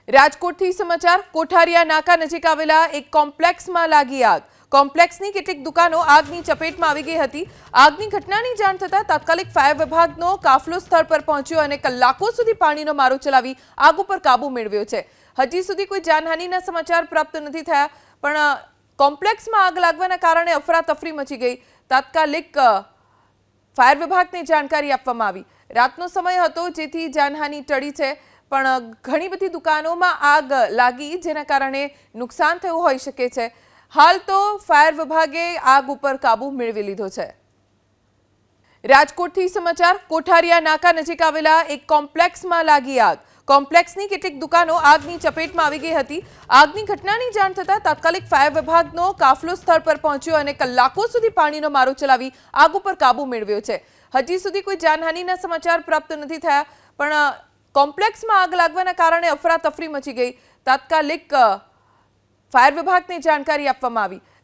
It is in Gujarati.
રાજકોટથી સમાચાર કોઠારિયા નાકા નજીક આવેલા એક કોમ્પ્લેક્સમાં લાગી આગ। કોમ્પ્લેક્સની કેટલીક દુકાનો આગની ચપેટમાં આવી ગઈ હતી। આગની ઘટનાની જાણ થતાં તાત્કાલિક ફાયર વિભાગનો કાફલો સ્થળ પર પહોંચ્યો અને કલાકો સુધી પાણીનો મારો ચલાવી આગ ઉપર કાબૂ મેળવ્યો છે। હજી સુધી કોઈ જાનહાનિના સમાચાર પ્રાપ્ત નથી થયા, પણ કોમ્પ્લેક્સમાં આગ લાગવાના કારણે અફરાતફરી મચી ગઈ। તાત્કાલિક ફાયર વિભાગને જાણકારી આપવામાં આવી। રાતનો સમય હતો જેથી જાનહાનિ ટળી છે, પણ ઘણી બધી દુકાનોમાં આગ લાગી જેના કારણે નુકસાન થયું હોઈ શકે છે। હાલ તો ફાયર વિભાગે આગ ઉપર કાબૂ મેળવી લીધો છે। રાજકોટથી સમાચાર કોઠારિયા નાકા નજીક આવેલા એક કોમ્પ્લેક્સમાં લાગી આગ। કોમ્પ્લેક્સની કેટલીક દુકાનો આગની ચપેટમાં આવી ગઈ હતી। આગની ઘટનાની જાણ થતાં તાત્કાલિક ફાયર વિભાગનો કાફલો સ્થળ પર પહોંચ્યો અને કલાકો સુધી પાણીનો મારો ચલાવી આગ ઉપર કાબૂ મેળવ્યો છે। હજી સુધી કોઈ જાનહાનિના સમાચાર પ્રાપ્ત નથી થયા, પણ કોમ્પ્લેક્સમાં આગ લાગવાના કારણે અફરાતફરી મચી ગઈ। તાત્કાલિક ફાયર વિભાગને જાણકારી આપવામાં આવી।